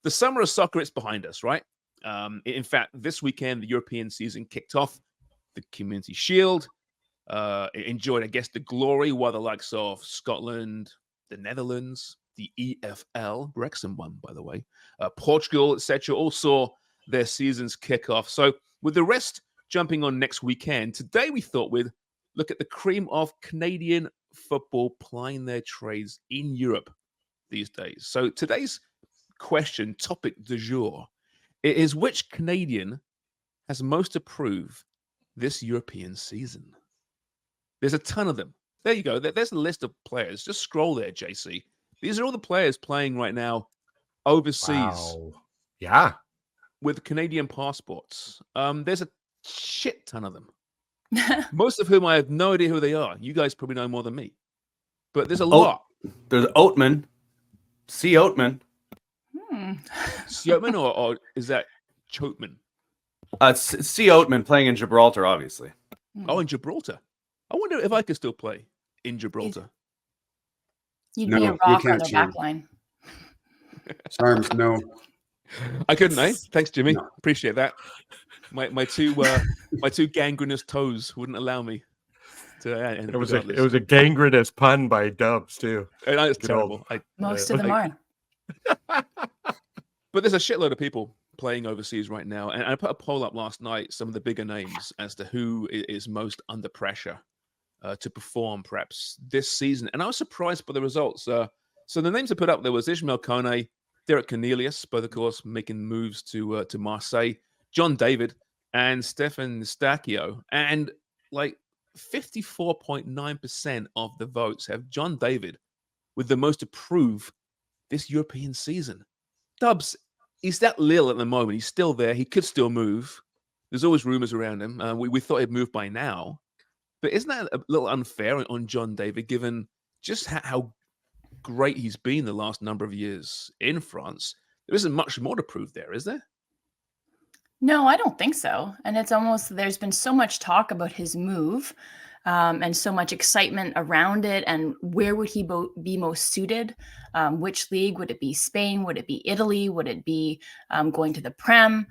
the summer of soccer, it's behind us, right? In fact, this weekend, the European season kicked off. The Community Shield enjoyed, I guess, the glory while the likes of Scotland, the Netherlands, the EFL, Wrexham won, by the way, Portugal, etc., all saw their seasons kick off. So with the rest jumping on next weekend, today we thought we'd look at the cream of Canadian football plying their trades in Europe these days. So today's question, topic du jour, is which Canadian has most to prove this European season? There's a ton of them. There you go. There's a list of players. Just scroll there, JC. These are all the players playing right now overseas. Wow. Yeah. With Canadian passports. There's a shit ton of them. Most of whom I have no idea who they are. You guys probably know more than me. But there's a lot. There's Oatman. C. Oatman. C. Oatman or is that Choatman? C. Oatman playing in Gibraltar, obviously. Oh, in Gibraltar. I wonder if I could still play in Gibraltar. You'd be a rock on their back line. Sarms, no. I couldn't, eh? Thanks, Jimmy. No. Appreciate that. My two gangrenous toes wouldn't allow me to. It was a gangrenous pun by Dubs too. It's terrible. Most of them are. But there's a shitload of people playing overseas right now, and I put a poll up last night. Some of the bigger names as to who is most under pressure to perform, perhaps this season. And I was surprised by the results. So the names I put up there was Ismael Kone, Derek Cornelius, both of course making moves to Marseille, John David, and Stephan Eustaquio. And like 54.9% of the votes have John David with the most to prove this European season. Dubs, he's at Lille at the moment. He's still there. He could still move. There's always rumors around him. We thought he'd move by now. But isn't that a little unfair on John David, given just how great he's been the last number of years in France? There isn't much more to prove there, is there? No, I don't think so. And it's almost, there's been so much talk about his move and so much excitement around it. And where would he be most suited? Which league? Would it be Spain? Would it be Italy? Would it be going to the Prem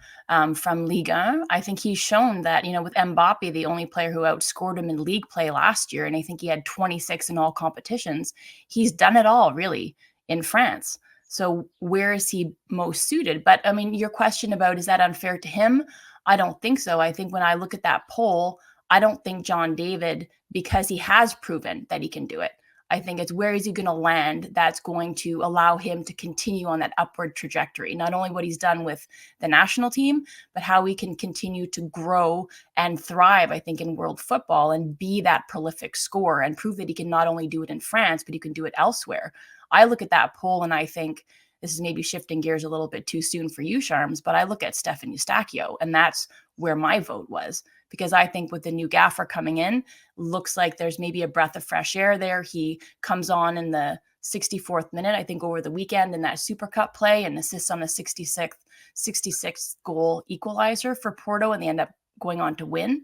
from Ligue 1? I think he's shown that, with Mbappe, the only player who outscored him in league play last year, and I think he had 26 in all competitions, he's done it all really in France. So where is he most suited? But I mean, your question about, is that unfair to him? I don't think so. I think when I look at that poll, I don't think John David, because he has proven that he can do it, I think it's where is he going to land that's going to allow him to continue on that upward trajectory. Not only what he's done with the national team, but how he can continue to grow and thrive, I think, in world football and be that prolific scorer and prove that he can not only do it in France, but he can do it elsewhere. I look at that poll and I think, this is maybe shifting gears a little bit too soon for you, Sharms, but I look at Stephan Eustaquio, and that's where my vote was. Because I think with the new gaffer coming in, looks like there's maybe a breath of fresh air there. He comes on in the 64th minute, I think, over the weekend in that Super Cup play, and assists on the 66th goal equalizer for Porto, and they end up going on to win.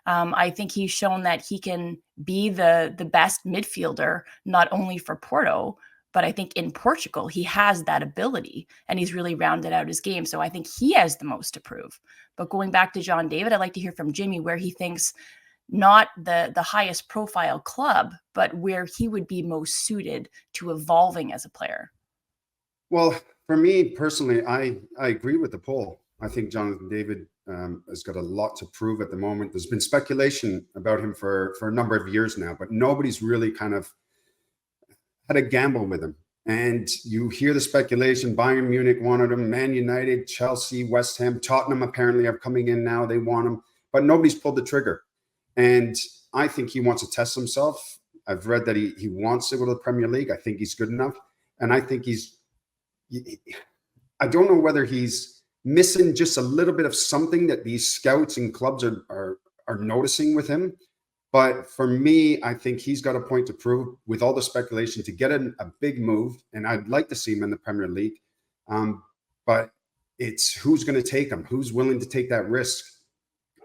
I think he's shown that he can be the best midfielder, not only for Porto, but I think in Portugal, he has that ability and he's really rounded out his game. So I think he has the most to prove. But going back to John David, I'd like to hear from Jimmy where he thinks not the highest profile club, but where he would be most suited to evolving as a player. Well, for me personally, I agree with the poll. I think Jonathan David has got a lot to prove at the moment. There's been speculation about him for a number of years now, but nobody's really kind of had a gamble with him. And you hear the speculation, Bayern Munich wanted him, Man United, Chelsea, West Ham, Tottenham apparently are coming in now, they want him, but nobody's pulled the trigger. And I think he wants to test himself. I've read that he wants to go to the Premier League. I think he's good enough. And I think I don't know whether he's missing just a little bit of something that these scouts and clubs are noticing with him. But for me, I think he's got a point to prove with all the speculation to get a big move. And I'd like to see him in the Premier League. But it's who's going to take him, who's willing to take that risk.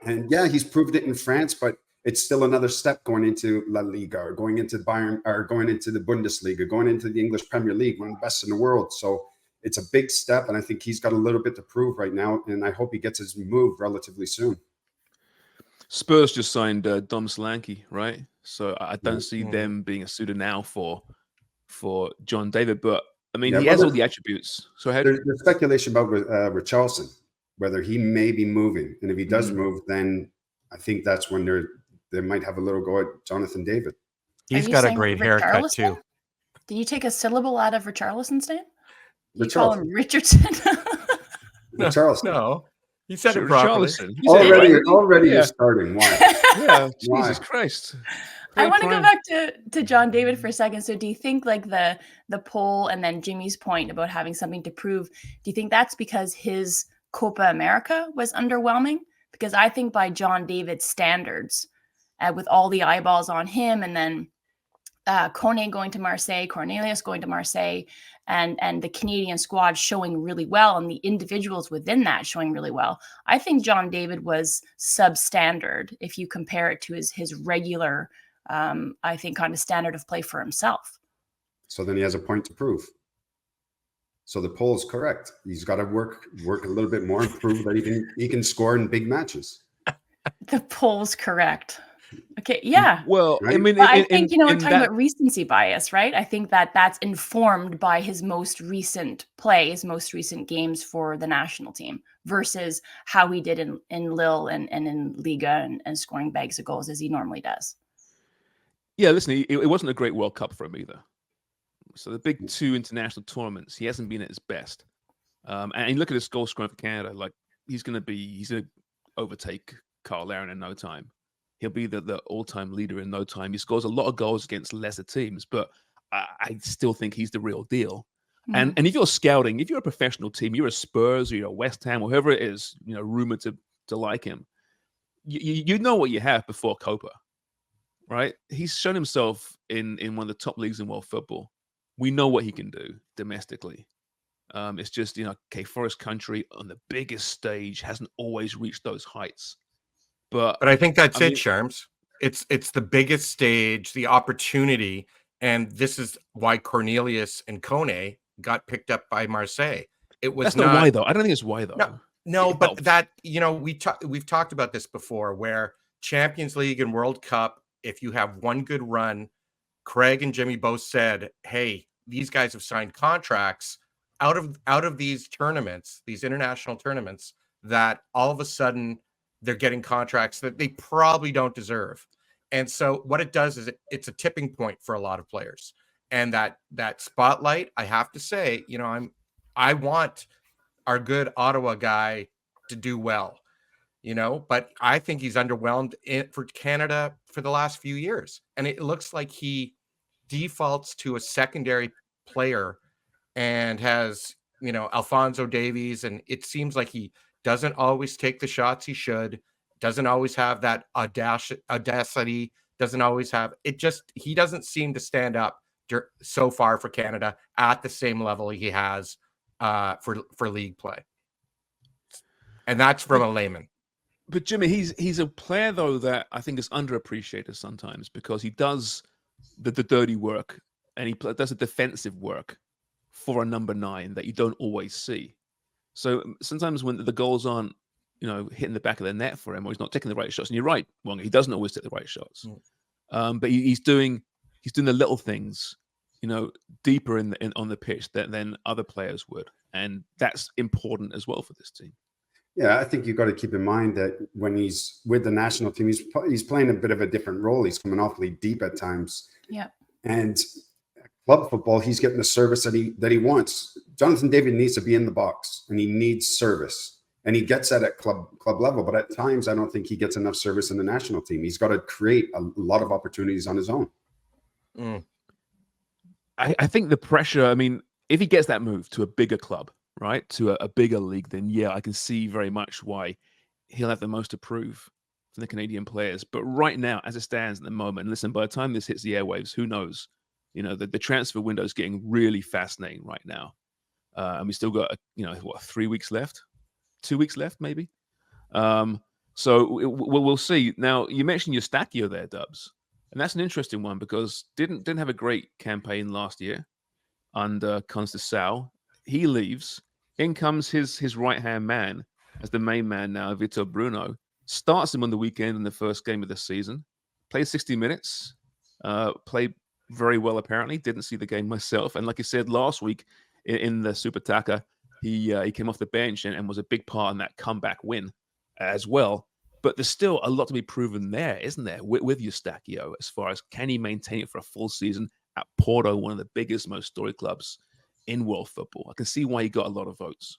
And yeah, he's proved it in France, but it's still another step going into La Liga or going into Bayern or going into the Bundesliga, going into the English Premier League, one of the best in the world. So it's a big step, and I think he's got a little bit to prove right now, and I hope he gets his move relatively soon. Spurs just signed Dom Solanke, right? So I don't see them being a suitor now for John David, but I mean, he has all the attributes. So there's speculation about Richarlison, whether he may be moving, and if he does move, then I think that's when they might have a little go at Jonathan David. He's got a great haircut too. Did you take a syllable out of Richarlison's name? You Richarlison. call him Richardson? Richarlison. No, he said it properly. Already you're starting. Why? Yeah, Why? Jesus Christ. I want to go back to John David for a second. So do you think like the poll and then Jimmy's point about having something to prove, do you think that's because his Copa America was underwhelming? Because I think by John David's standards, with all the eyeballs on him, and then Kone going to Marseille, Cornelius going to Marseille, and the Canadian squad showing really well, and the individuals within that showing really well, I think John David was substandard if you compare it to his regular, I think, kind of standard of play for himself. So then he has a point to prove. So the poll is correct. He's got to work a little bit more and prove that he can score in big matches. The poll's correct. Okay, yeah. Well, right? I mean, I think, we're talking about recency bias, right? I think that's informed by his most recent play, his most recent games for the national team versus how he did in Lille and in Liga and scoring bags of goals as he normally does. Yeah, listen, it wasn't a great World Cup for him either. So the big two international tournaments, he hasn't been at his best. And you look at his goal scoring for Canada, like he's going to overtake Carl Larin in no time. He'll be the all-time leader in no time. He scores a lot of goals against lesser teams, but I still think he's the real deal. Mm. And if you're scouting, if you're a professional team, you're a Spurs or you're a West Ham, or whoever it is, rumored to like him, you know what you have before Copa, right? He's shown himself in one of the top leagues in world football. We know what he can do domestically. It's just, for his country on the biggest stage hasn't always reached those heights. But I think that's it, Sharms. It's the biggest stage, the opportunity, and this is why Cornelius and Kone got picked up by Marseille. That's not why, though. I don't think it's why, though. No, but that we've talked about this before, where Champions League and World Cup, if you have one good run, Craig and Jimmy both said, "Hey, these guys have signed contracts out of these tournaments, these international tournaments, that all of a sudden." They're getting contracts that they probably don't deserve. And so what it does is it's a tipping point for a lot of players. And that spotlight, I have to say, I want our good Ottawa guy to do well, but I think he's underwhelmed for Canada for the last few years. And it looks like he defaults to a secondary player and has, Alphonso Davies, and it seems like he doesn't always take the shots he should, doesn't always have that audacity, doesn't always have it. He doesn't seem to stand up so far for Canada at the same level he has for league play. And that's from a layman. But Jimmy, he's a player, though, that I think is underappreciated sometimes because he does the dirty work and he does the defensive work for a number 9 that you don't always see. So sometimes when the goals aren't, hitting the back of the net for him, or he's not taking the right shots, and you're right, Wong, he doesn't always take the right shots. But he's doing the little things, deeper on the pitch than other players would, and that's important as well for this team. Yeah, I think you've got to keep in mind that when he's with the national team, he's playing a bit of a different role. He's coming awfully deep at times. Yeah, and club football, he's getting the service that he wants. Jonathan David needs to be in the box, and he needs service, and he gets that at club level. But at times, I don't think he gets enough service in the national team. He's got to create a lot of opportunities on his own. I think the pressure. I mean, if he gets that move to a bigger club, right, to a bigger league, then yeah, I can see very much why he'll have the most to prove from the Canadian players. But right now, as it stands at the moment, listen, by the time this hits the airwaves, who knows? The transfer window is getting really fascinating right now. And we still got, 3 weeks left, 2 weeks left, maybe. So we'll see. Now, you mentioned Eustaquio there, Dubs. And that's an interesting one because didn't have a great campaign last year under Conceição. he leaves. In comes his right-hand man as the main man now, Vitor Bruno. Starts him on the weekend in the first game of the season. Played 60 minutes. Played very well, apparently. Didn't see the game myself. And like I said last week in the Super Taka, he came off the bench and was a big part in that comeback win as well. But there's still a lot to be proven there, isn't there, with Eustaquio, as far as can he maintain it for a full season at Porto, one of the biggest, most storied clubs in world football. I can see why he got a lot of votes.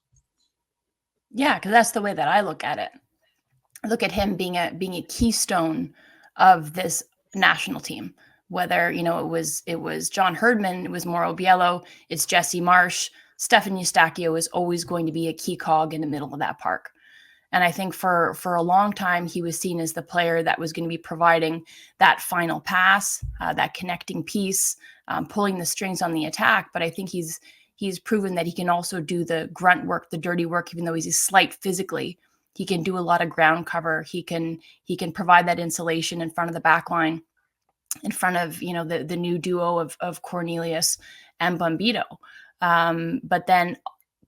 Yeah, because that's the way that I look at it. I look at him being a keystone of this national team. Whether it was John Herdman, it was Mauro Biello, it's Jesse Marsh, Stephan Eustaquio is always going to be a key cog in the middle of that park. And I think for a long time, he was seen as the player that was going to be providing that final pass, that connecting piece, pulling the strings on the attack. But I think he's proven that he can also do the grunt work, the dirty work, even though he's slight physically. He can do a lot of ground cover. He can provide that insulation in front of the back line, in front of the new duo of Cornelius and Bombito. But then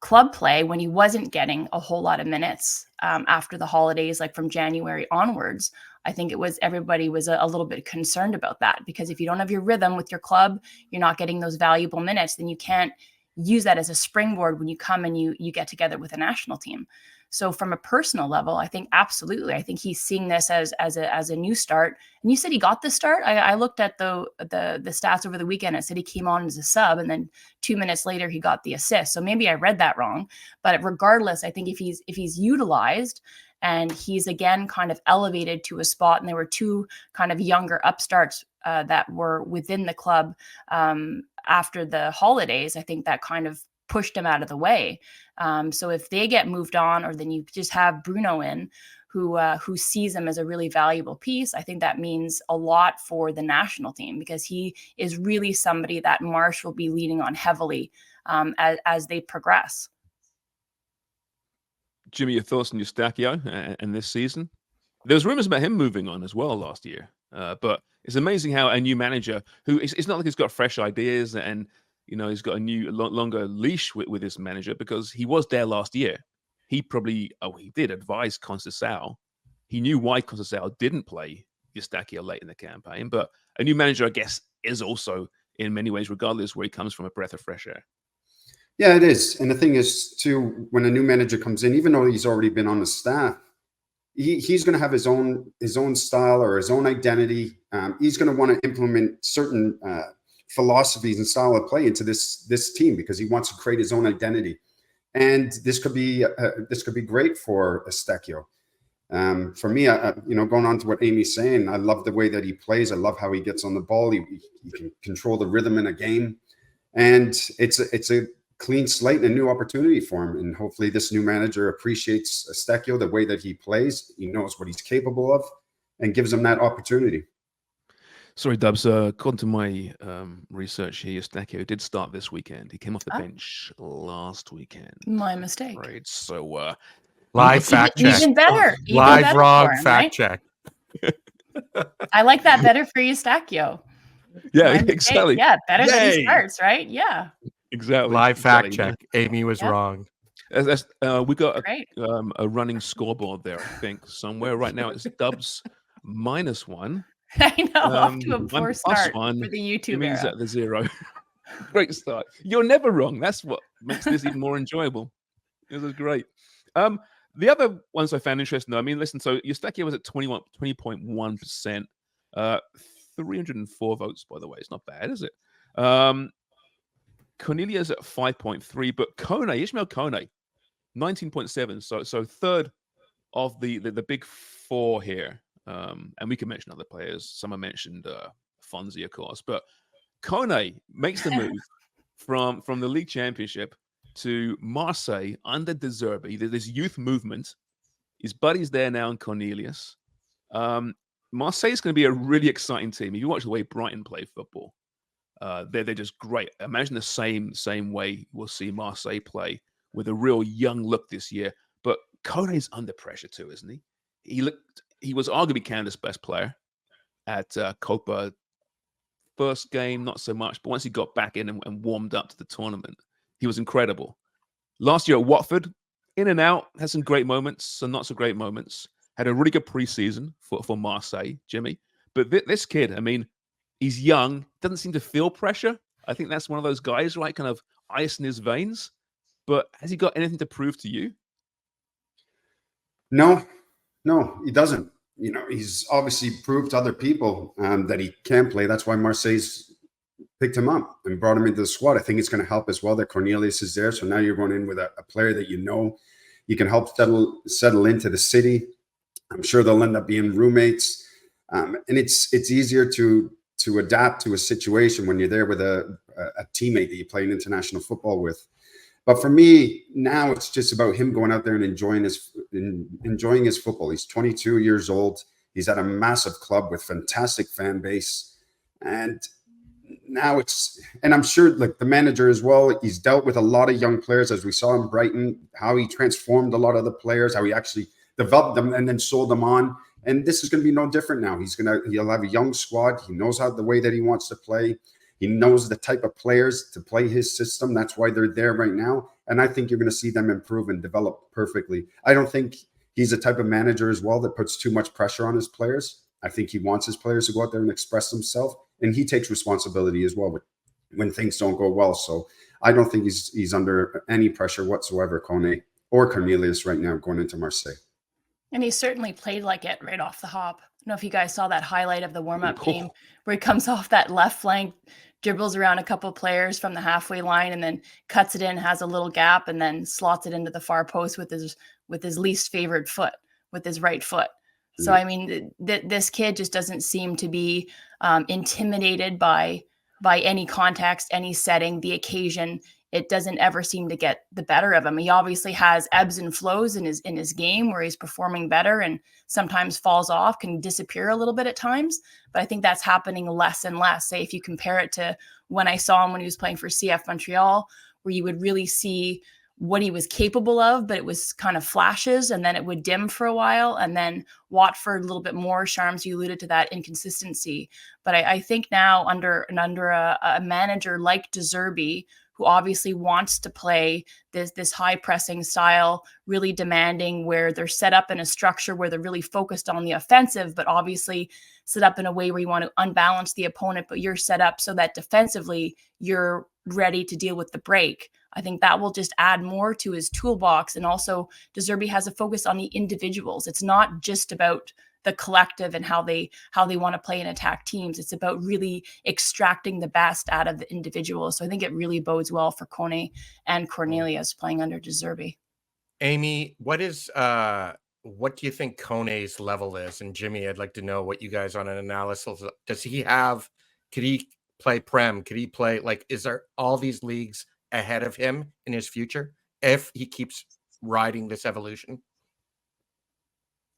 club play, when he wasn't getting a whole lot of minutes after the holidays, like from January onwards, I think everybody was a little bit concerned about that, because if you don't have your rhythm with your club, you're not getting those valuable minutes, then you can't use that as a springboard when you come and you get together with a national team. So from a personal level, I think absolutely. I think he's seeing this as a new start. And you said he got the start. I looked at the stats over the weekend. It said he came on as a sub, and then 2 minutes later he got the assist. So maybe I read that wrong. But regardless, I think if he's utilized and he's again kind of elevated to a spot, and there were two kind of younger upstarts that were within the club after the holidays, I think that kind of pushed him out of the way. So if they get moved on, or then you just have Bruno in, who sees him as a really valuable piece, I think that means a lot for the national team, because he is really somebody that Marsh will be leaning on heavily as they progress. Jimmy, your thoughts on Eustaquio and this season? There's rumors about him moving on as well last year, but it's amazing how a new manager who it's not like he's got fresh ideas and he's got a new longer leash with this manager, because he was there last year. He did advise Conceição. He knew why Conceição didn't play Eustaquio late in the campaign, but a new manager, I guess, is also in many ways, regardless where he comes from, a breath of fresh air. Yeah, it is. And the thing is, too, when a new manager comes in, even though he's already been on the staff, he's going to have his own style or his own identity. He's going to want to implement certain philosophies and style of play into this team, because he wants to create his own identity. And this could be great for Eustaquio. For me, going on to what Amy's saying, I love the way that he plays. I love how he gets on the ball. He can control the rhythm in a game, and it's a clean slate and a new opportunity for him. And hopefully this new manager appreciates Eustaquio, the way that he plays. He knows what he's capable of and gives him that opportunity. Sorry, Dubs. According to my research here, Eustaquio did start this weekend. He came off the bench last weekend. My mistake. Right. So live fact check. Even better. Live wrong fact check. I like that better for Eustaquio. Yeah, exactly. Yeah, better than he starts, right? Yeah. Exactly. Live fact check. Amy was wrong. We got a running scoreboard there, I think, somewhere. Right now it's Dubs -1. I know, off to a poor start for the YouTube means era. at the 0. Great start. You're never wrong. That's what makes this even more enjoyable. This is great. The other ones I found interesting, though, I mean, listen, so Eustaquio was at 20.1%. 304 votes, by the way. It's not bad, is it? Cornelius at 5.3, but Ismael Kone, 19.7. So third of the big four here. And we can mention other players. Someone mentioned Fonzie, of course, but Kone makes the move from the league championship to Marseille under De Zerbi. There's this youth movement. His buddy's there now in Cornelius. Marseille is going to be a really exciting team. If you watch the way Brighton play football, they're just great. Imagine the same way we'll see Marseille play, with a real young look this year. But Kone's under pressure too, isn't he? He was arguably Canada's best player at Copa. First game, not so much, but once he got back in and warmed up to the tournament, he was incredible. Last year at Watford, in and out, had some great moments, some not so great moments. Had a really good preseason for Marseille, Jimmy. But this kid, I mean, he's young, doesn't seem to feel pressure. I think that's one of those guys, right? Kind of ice in his veins. But has he got anything to prove to you? No, he doesn't. You know, he's obviously proved to other people that he can play. That's why Marseille's picked him up and brought him into the squad. I think it's going to help as well that Cornelius is there. So now you're going in with a player that you can help settle into the city. I'm sure they'll end up being roommates. And it's easier to adapt to a situation when you're there with a teammate that you play in international football with. But for me, now it's just about him going out there and enjoying his football. He's 22 years old. He's at a massive club with fantastic fan base. And now and I'm sure like the manager as well, he's dealt with a lot of young players, as we saw in Brighton, how he transformed a lot of the players, how he actually developed them and then sold them on. And this is going to be no different now. He'll have a young squad. He knows the way that he wants to play. He knows the type of players to play his system. That's why they're there right now. And I think you're going to see them improve and develop perfectly. I don't think he's the type of manager as well that puts too much pressure on his players. I think he wants his players to go out there and express themselves. And he takes responsibility as well when things don't go well. So I don't think he's under any pressure whatsoever, Kone or Cornelius right now going into Marseille. And he certainly played like it right off the hop. I don't know if you guys saw that highlight of the warm-up game where he comes off that left flank, dribbles around a couple players from the halfway line, and then cuts it in, has a little gap, and then slots it into the far post with his least favorite foot, with his right foot. So, I mean, this kid just doesn't seem to be intimidated by any context, any setting, the occasion. It doesn't ever seem to get the better of him. He obviously has ebbs and flows in his game where he's performing better and sometimes falls off, can disappear a little bit at times. But I think that's happening less and less. Say if you compare it to when I saw him when he was playing for CF Montreal, where you would really see what he was capable of, but it was kind of flashes and then it would dim for a while. And then Watford a little bit more. Charms, you alluded to that inconsistency. But I think now under a manager like De Zerbi, who obviously wants to play this high pressing style, really demanding, where they're set up in a structure where they're really focused on the offensive, but obviously set up in a way where you want to unbalance the opponent, but you're set up so that defensively you're ready to deal with the break. I think that will just add more to his toolbox. And also De Zerbi has a focus on the individuals. It's not just about the collective and how they want to play and attack teams. It's about really extracting the best out of the individuals. So I think it really bodes well for Kone and Cornelius playing under De Zerbi. Amy, what do you think Kone's level is? And Jimmy, I'd like to know what you guys on an analysis. Could he play Prem? Could he play, like, is there all these leagues ahead of him in his future if he keeps riding this evolution?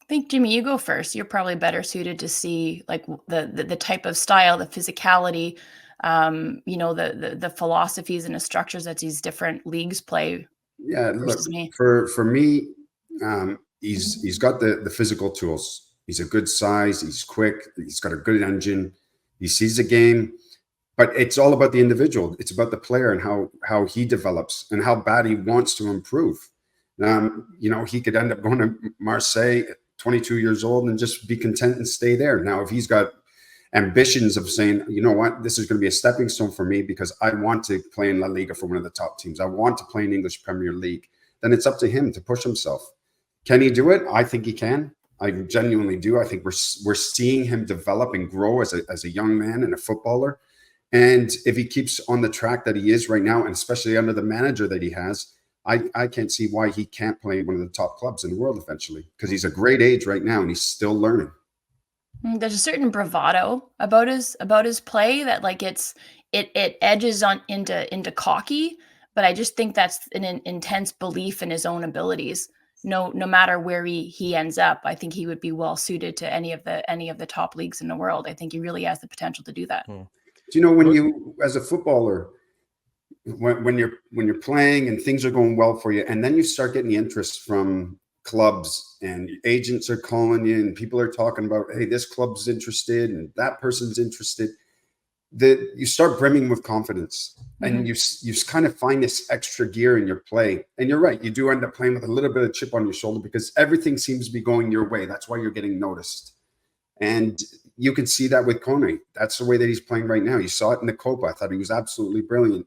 I think, Jimmy, you go first. You're probably better suited to see like the type of style, the physicality, the philosophies and the structures that these different leagues play. Yeah, look, for me, he's got the physical tools. He's a good size. He's quick. He's got a good engine. He sees the game. But it's all about the individual. It's about the player and how he develops and how bad he wants to improve. He could end up going to Marseille at 22 years old and just be content and stay there. Now, if he's got ambitions of saying, you know what, this is going to be a stepping stone for me because I want to play in La Liga for one of the top teams. I want to play in English Premier League. Then it's up to him to push himself. Can he do it? I think he can. I genuinely do. I think we're seeing him develop and grow as a young man and a footballer. And if he keeps on the track that he is right now, and especially under the manager that he has, I can't see why he can't play one of the top clubs in the world eventually, because he's a great age right now and he's still learning. There's a certain bravado about his play that like it edges on into cocky, but I just think that's an intense belief in his own abilities. No matter where he ends up, I think he would be well suited to any of the top leagues in the world. I think he really has the potential to do that. Do you know, when you, as a footballer, when you're playing and things are going well for you, and then you start getting the interest from clubs and agents are calling you and people are talking about, hey, this club's interested and that person's interested. you start brimming with confidence, and you kind of find this extra gear in your play. And you're right, you do end up playing with a little bit of chip on your shoulder because everything seems to be going your way. That's why you're getting noticed. And you can see that with Kone. That's the way that he's playing right now. You saw it in the Copa. I thought he was absolutely brilliant.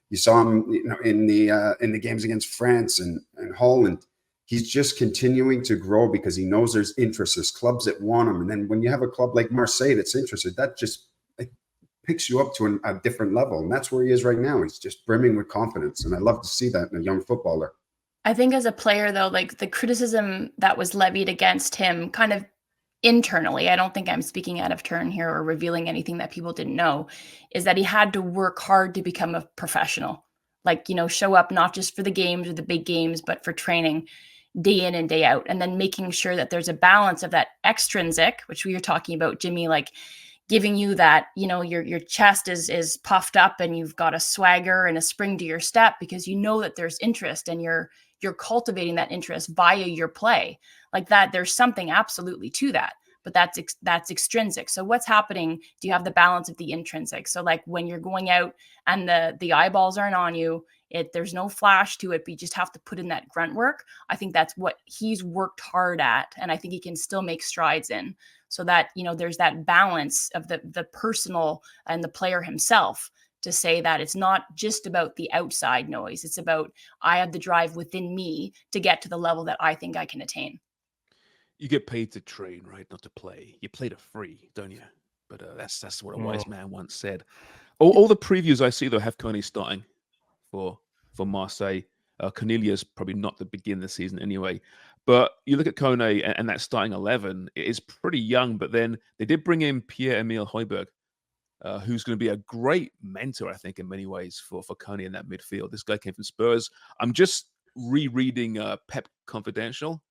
You saw him, in the games against France and Holland. He's just continuing to grow because he knows there's interest. There's clubs that want him. And then when you have a club like Marseille that's interested, that just picks you up to a different level. And that's where he is right now. He's just brimming with confidence. And I love to see that in a young footballer. I think as a player, though, like the criticism that was levied against him kind of internally, I don't think I'm speaking out of turn here or revealing anything that people didn't know, is that he had to work hard to become a professional. Like, show up not just for the games or the big games, but for training day in and day out. And then making sure that there's a balance of that extrinsic, which we were talking about, Jimmy, like giving you that, your chest is puffed up and you've got a swagger and a spring to your step because you know that there's interest and you're cultivating that interest via your play. Like that, there's something absolutely to that, but that's extrinsic. So what's happening? Do you have the balance of the intrinsic? So like when you're going out and the eyeballs aren't on you, there's no flash to it, but you just have to put in that grunt work. I think that's what he's worked hard at. And I think he can still make strides in so that, there's that balance of the personal and the player himself to say that it's not just about the outside noise. It's about, I have the drive within me to get to the level that I think I can attain. You get paid to train, right? Not to play. You play to free, don't you? But that's what a wise man once said. All the previews I see, though, have Kone starting for Marseille. Cornelius probably not to begin the season anyway. But you look at Kone and that starting 11, it is pretty young. But then they did bring in Pierre-Emile Højbjerg, who's going to be a great mentor, I think, in many ways for Kone in that midfield. This guy came from Spurs. I'm just rereading Pep Confidential,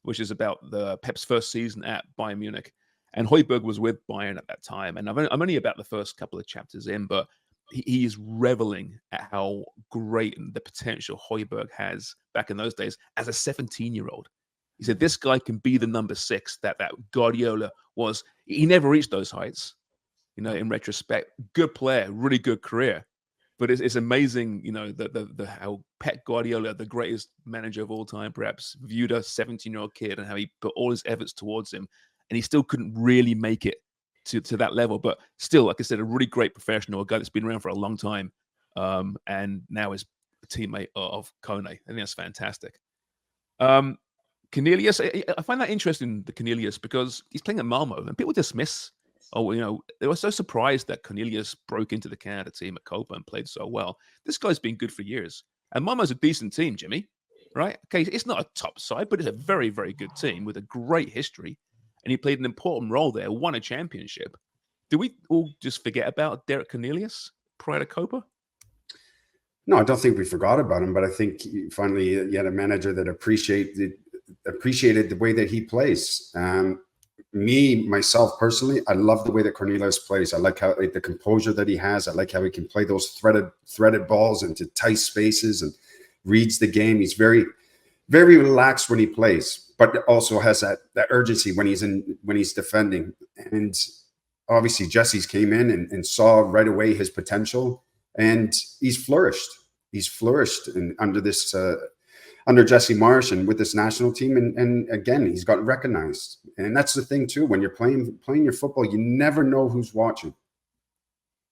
which is about Pep's first season at Bayern Munich. And Højbjerg was with Bayern at that time. And I'm only about the first couple of chapters in, but he is reveling at how great the potential Højbjerg has back in those days as a 17-year-old. He said, this guy can be the number 6 that Guardiola was. He never reached those heights, in retrospect. Good player, really good career. But it's amazing, the how Pep Guardiola, the greatest manager of all time, perhaps, viewed a 17-year-old kid and how he put all his efforts towards him. And he still couldn't really make it to that level. But still, like I said, a really great professional, a guy that's been around for a long time, and now is a teammate of Kone. I think that's fantastic. Cornelius, I find that interesting, the Cornelius, because he's playing at Malmo, and people dismiss. They were so surprised that Cornelius broke into the Canada team at Copa and played so well. This guy's been good for years. And Malmo's a decent team, Jimmy, right? Okay, it's not a top side, but it's a very, very good team with a great history. And he played an important role there, won a championship. Do we all just forget about Derek Cornelius prior to Copa? No, I don't think we forgot about him, but I think finally you had a manager that appreciated the way that he plays. Myself personally, I love the way that Cornelius plays. I like how the composure that he has. I like how he can play those threaded balls into tight spaces and reads the game. He's very, very relaxed when he plays, but also has that urgency when he's defending. And obviously Jesse's came in and saw right away his potential, and he's flourished. He's flourished under Jesse Marsch and with this national team. And again, he's gotten recognized. And that's the thing too, when you're playing your football, you never know who's watching.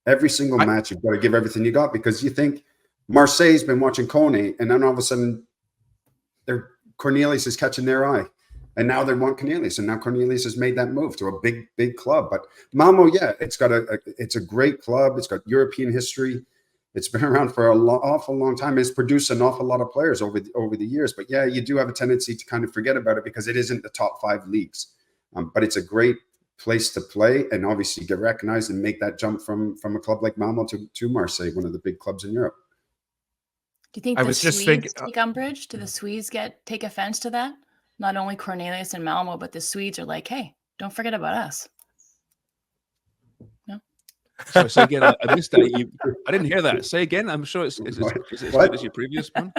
Every single match, you've got to give everything you got, because you think Marseille's been watching Kone, and then all of a sudden Cornelius is catching their eye. And now they want Cornelius, and now Cornelius has made that move to a big, big club. But Malmo, yeah, it's a great club. It's got European history. It's been around for an awful long time. It's produced an awful lot of players over the years. But yeah, you do have a tendency to kind of forget about it because it isn't the top 5 leagues. But it's a great place to play and obviously get recognized and make that jump from a club like Malmo to Marseille, one of the big clubs in Europe. Do you think the Swedes take umbrage? Do the Swedes take offense to that? Not only Cornelius and Malmo, but the Swedes are like, hey, don't forget about us. No? So again, I missed that. I didn't hear that. Say again. I'm sure it's as good as your previous one.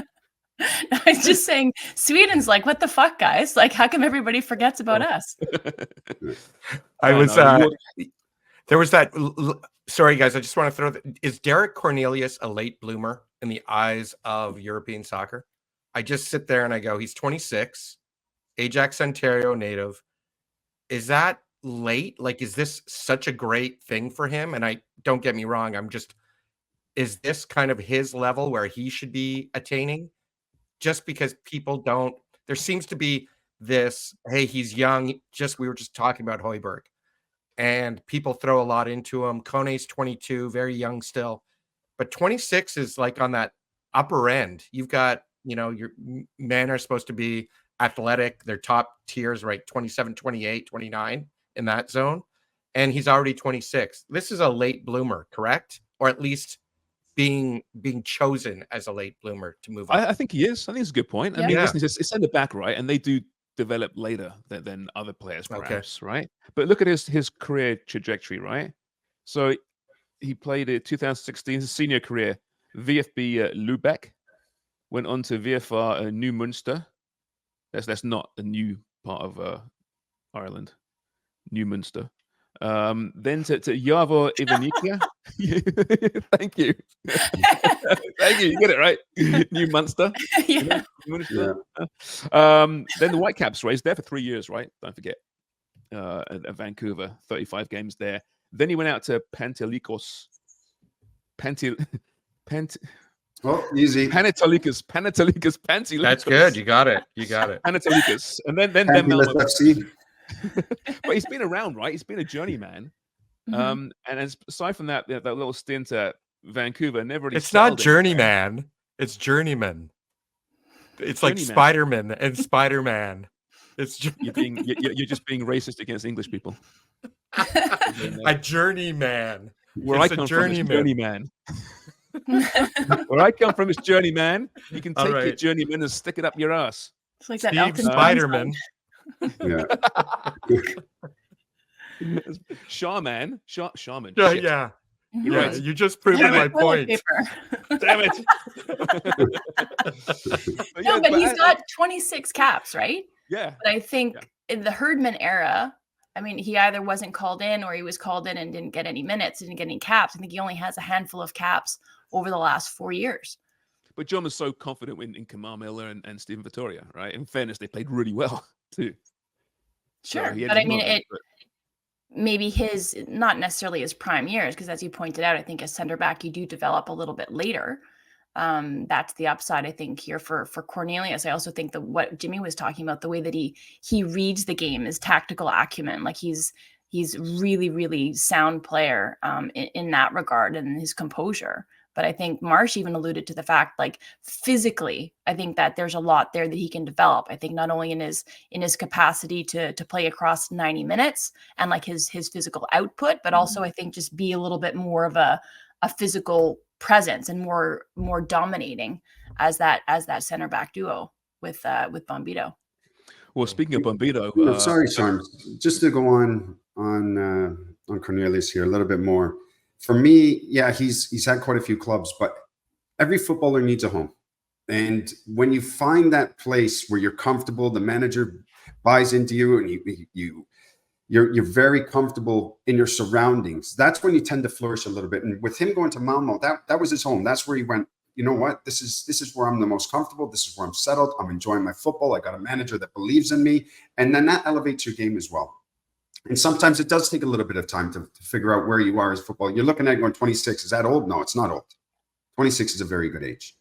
I was just saying, Sweden's like, what the fuck, guys? Like, how come everybody forgets about us? There was that. Sorry, guys. I just want to throw. Is Derek Cornelius a late bloomer in the eyes of European soccer? I just sit there and I go, he's 26, Ajax, Ontario native. Is that late? Like, is this such a great thing for him? And I don't get me wrong. Is this kind of his level where he should be attaining? Just because people don't, there seems to be this, hey, he's young. We were just talking about Højbjerg. And people throw a lot into him. Kone's 22, very young still. But 26 is like on that upper end. You've got, your men are supposed to be athletic. Their top tiers, right? 27, 28, 29 in that zone. And he's already 26. This is a late bloomer, correct? Or at least being chosen as a late bloomer to move on. I think he is. I think it's a good point. I mean, listen, it's centre back, right? And they do develop later than other players, perhaps, right? But look at his career trajectory, right? So he played in 2016, his senior career, VfB Lübeck, went on to VFR New Munster. That's not a new part of Ireland, New Munster. Then to Javor Ivanica. Thank you. Thank you. You get it right. New Munster. Yeah. Munster. Then the Whitecaps raised there for 3 years, right? Don't forget. At Vancouver, 35 games there. Then he went out to Pantelikos. Easy. Pantelikos. That's good. You got it. Pantelikos. And then but he's been around, right? He's been a journeyman. And aside from that, that little stint at Vancouver, never really. It's not journeyman. It's journeyman. It's like Spider-Man and Spider-Man. You're just being racist against English people. A journeyman. Where I come from is journeyman. Where I come from is journeyman. You can take your journeyman and stick it up your ass. It's like that Elton Spider-Man. Yeah. Shaman. Yeah. Yeah, you just proved my point. Damn it. But he's got 26 caps, right? Yeah. But I think in the Herdman era, I mean, he either wasn't called in or he was called in and didn't get any minutes, didn't get any caps. I think he only has a handful of caps over the last 4 years. But John was so confident in Kamar Miller and Stephen Vittoria, right? In fairness, they played really well too. Sure. So but I mean, maybe not necessarily his prime years, because as you pointed out, I think as center back, you do develop a little bit later. That's the upside, I think, here for Cornelius. I also think that what Jimmy was talking about, the way that he reads the game, is tactical acumen. Like he's really, really sound player in that regard, and his composure. But I think Marsh even alluded to the fact, like physically, I think that there's a lot there that he can develop. I think not only in his capacity to play across 90 minutes and like his physical output, but also I think just be a little bit more of a physical presence and more dominating as that center back duo with Bombito. Well, speaking of Bombito, sorry, Sean, just to go on Cornelius here a little bit more. For me, yeah, he's had quite a few clubs, but every footballer needs a home. And when you find that place where you're comfortable, the manager buys into you, and you're very comfortable in your surroundings, that's when you tend to flourish a little bit. And with him going to Malmo, that was his home. That's where he went, you know what? This is where I'm the most comfortable. This is where I'm settled. I'm enjoying my football. I got a manager that believes in me. And then that elevates your game as well. And sometimes it does take a little bit of time to figure out where you are as football. You're looking at going 26. Is that old? No, it's not old. 26 is a very good age.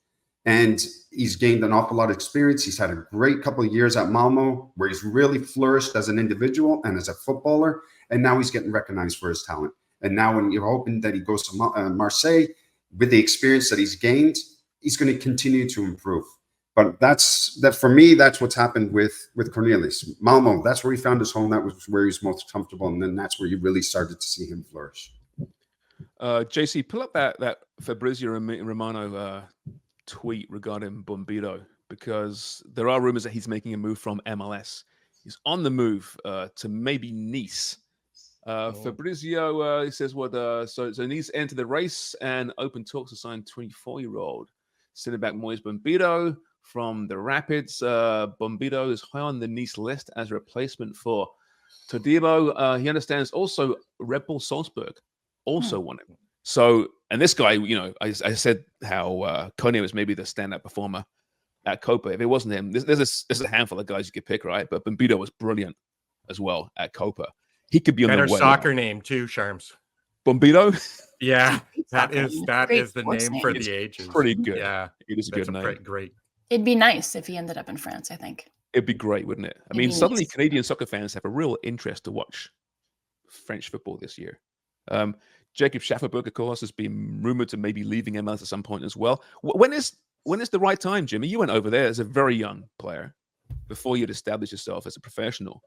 And he's gained an awful lot of experience. He's had a great couple of years at Malmo where he's really flourished as an individual and as a footballer. And now he's getting recognized for his talent. And now when you're hoping that he goes to Marseille, with the experience that he's gained, he's going to continue to improve. But that for me, that's what's happened with Cornelius. Malmo, that's where he found his home. That was where he's most comfortable. And then that's where you really started to see him flourish. JC, pull up that Fabrizio Romano tweet regarding Bombito, because there are rumors that he's making a move from MLS. He's on the move to maybe Nice. Fabrizio he says so Nice entered the race and open talks to sign 24-year-old center back Moise Bombito from the Rapids. Bombito is high on the Nice list as a replacement for Todibo, he understands also Red Bull Salzburg also won it. So, and this guy, I said how Kone was maybe the standout performer at Copa. If it wasn't him, there's a handful of guys you could pick, right? But Bombito was brilliant as well at Copa. He could be on Better the way. soccer name too, Sharms. Bombito? Yeah, that is the sports name for name. the ages. Pretty good. Yeah, It is a good name. Great. It'd be nice if he ended up in France, I think. It'd be great, wouldn't it? I It'd mean, be suddenly nice. Canadian soccer fans have a real interest to watch French football this year. Jacob Schafferberg, of course, has been rumored to maybe leaving MLS at some point as well. When is the right time, Jimmy? You went over there as a very young player before you'd established yourself as a professional.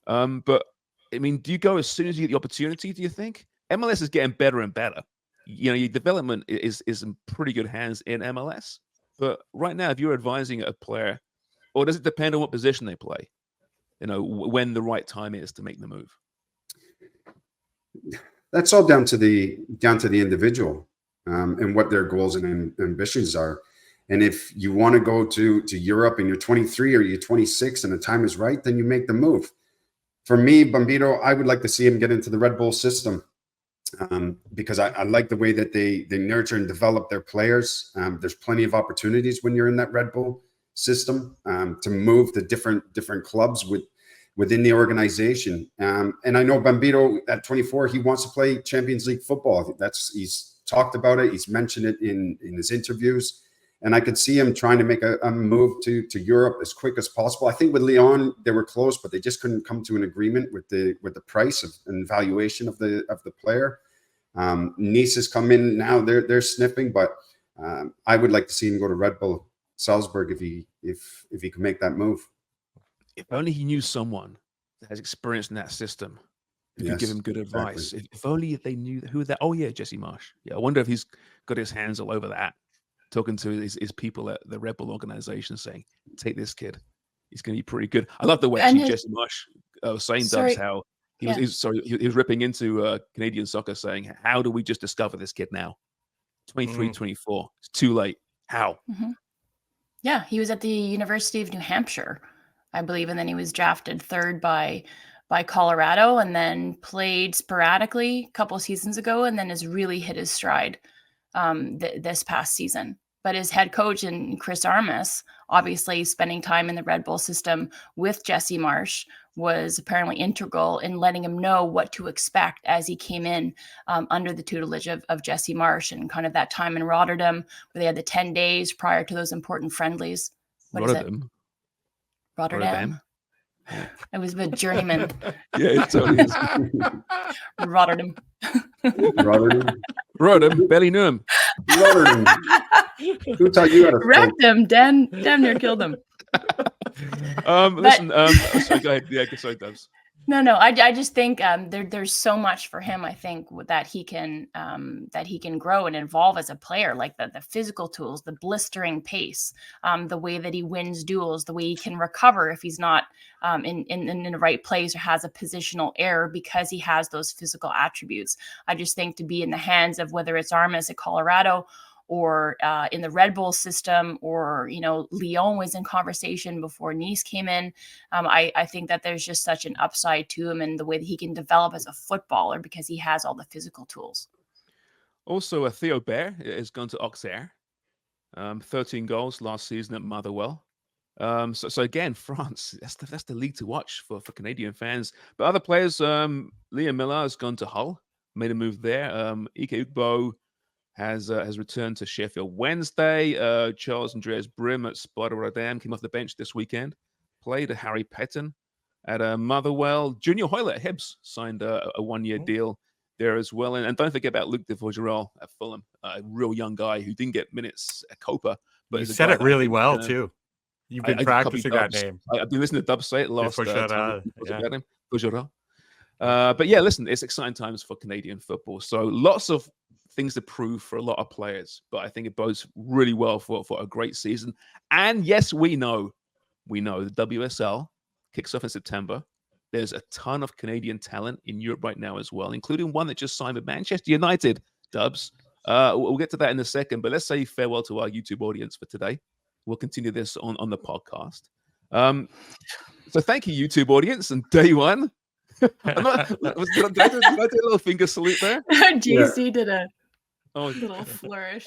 But I mean, do you go as soon as you get the opportunity? Do you think MLS is getting better and better? Your development is in pretty good hands in MLS. But right now, if you're advising a player, or does it depend on what position they play? When the right time is to make the move. That's all down to the individual and what their goals and ambitions are. And if you want to go to Europe and you're 23 or you're 26 and the time is right, then you make the move. For me, Bombito, I would like to see him get into the Red Bull system because I like the way that they nurture and develop their players. There's plenty of opportunities when you're in that Red Bull system to move to different clubs within the organization. And I know Bombito at 24, he wants to play Champions League football. He's talked about it. He's mentioned it in his interviews. And I could see him trying to make a move to Europe as quick as possible. I think with Lyon, they were close, but they just couldn't come to an agreement with the price and valuation of the player. Nice has come in now; they're sniffing, but I would like to see him go to Red Bull Salzburg if he can make that move. If only he knew someone that has experience in that system who could give him good advice. Exactly. If only they knew who that. Oh yeah, Jesse Marsh. Yeah, I wonder if he's got his hands all over that. Talking to his people at the Red Bull organization, saying, "Take this kid; he's going to be pretty good." I love the way Jesse Marsh was saying, Dubs, how he was ripping into Canadian soccer, saying, "How do we just discover this kid now? 23, 24. It's too late. How?" Mm-hmm. Yeah, he was at the University of New Hampshire, I believe, and then he was drafted third by Colorado, and then played sporadically a couple of seasons ago, and then has really hit his stride this past season. But his head coach and Chris Armas, obviously spending time in the Red Bull system with Jesse Marsh, was apparently integral in letting him know what to expect as he came in under the tutelage of Jesse Marsh, and kind of that time in Rotterdam where they had the 10 days prior to those important friendlies. Rotterdam. It was the journeyman. Yeah, it totally is. Rotterdam. Rotterdam, Belly Num. Rotterdam. Who taught you how to wrecked him? Damn near killed him. Listen, sorry, go ahead. Yeah, sorry, Dubs. No. I just think there's so much for him. I think that he can grow and evolve as a player, like the physical tools, the blistering pace, the way that he wins duels, the way he can recover if he's not in the right place or has a positional error because he has those physical attributes. I just think to be in the hands of whether it's Armas at Colorado or in the Red Bull system, or, Lyon was in conversation before Nice came in. I think that there's just such an upside to him and the way that he can develop as a footballer because he has all the physical tools. Also, Theo Bair has gone to Auxerre. 13 goals last season at Motherwell. So again, France, that's the league to watch for Canadian fans. But other players, Liam Miller has gone to Hull, made a move there. Ike Ugbo has returned to Sheffield Wednesday. Charles Andreas Brim at Sparta Rotterdam came off the bench this weekend. Played a Harry Petton at Motherwell. Junior Hoyle at Hibs signed a one-year deal there as well. And don't forget about Luc de Vaugerel at Fulham, a real young guy who didn't get minutes at Copa. But you said it really well, too. You've been practicing that name. I've been listening to Dubs say it last time. Vaugerel. But yeah, listen, it's exciting times for Canadian football. So lots of things to prove for a lot of players, but I think it bodes really well for a great season. And yes, we know the WSL kicks off in September. There's a ton of Canadian talent in Europe right now as well, including one that just signed with Manchester United, Dubs. We'll get to that in a second, but let's say farewell to our YouTube audience for today. We'll continue this on the podcast. So thank you, YouTube audience, and day one. I'm not, did I do a little finger salute there? JC did a Oh, little flourish.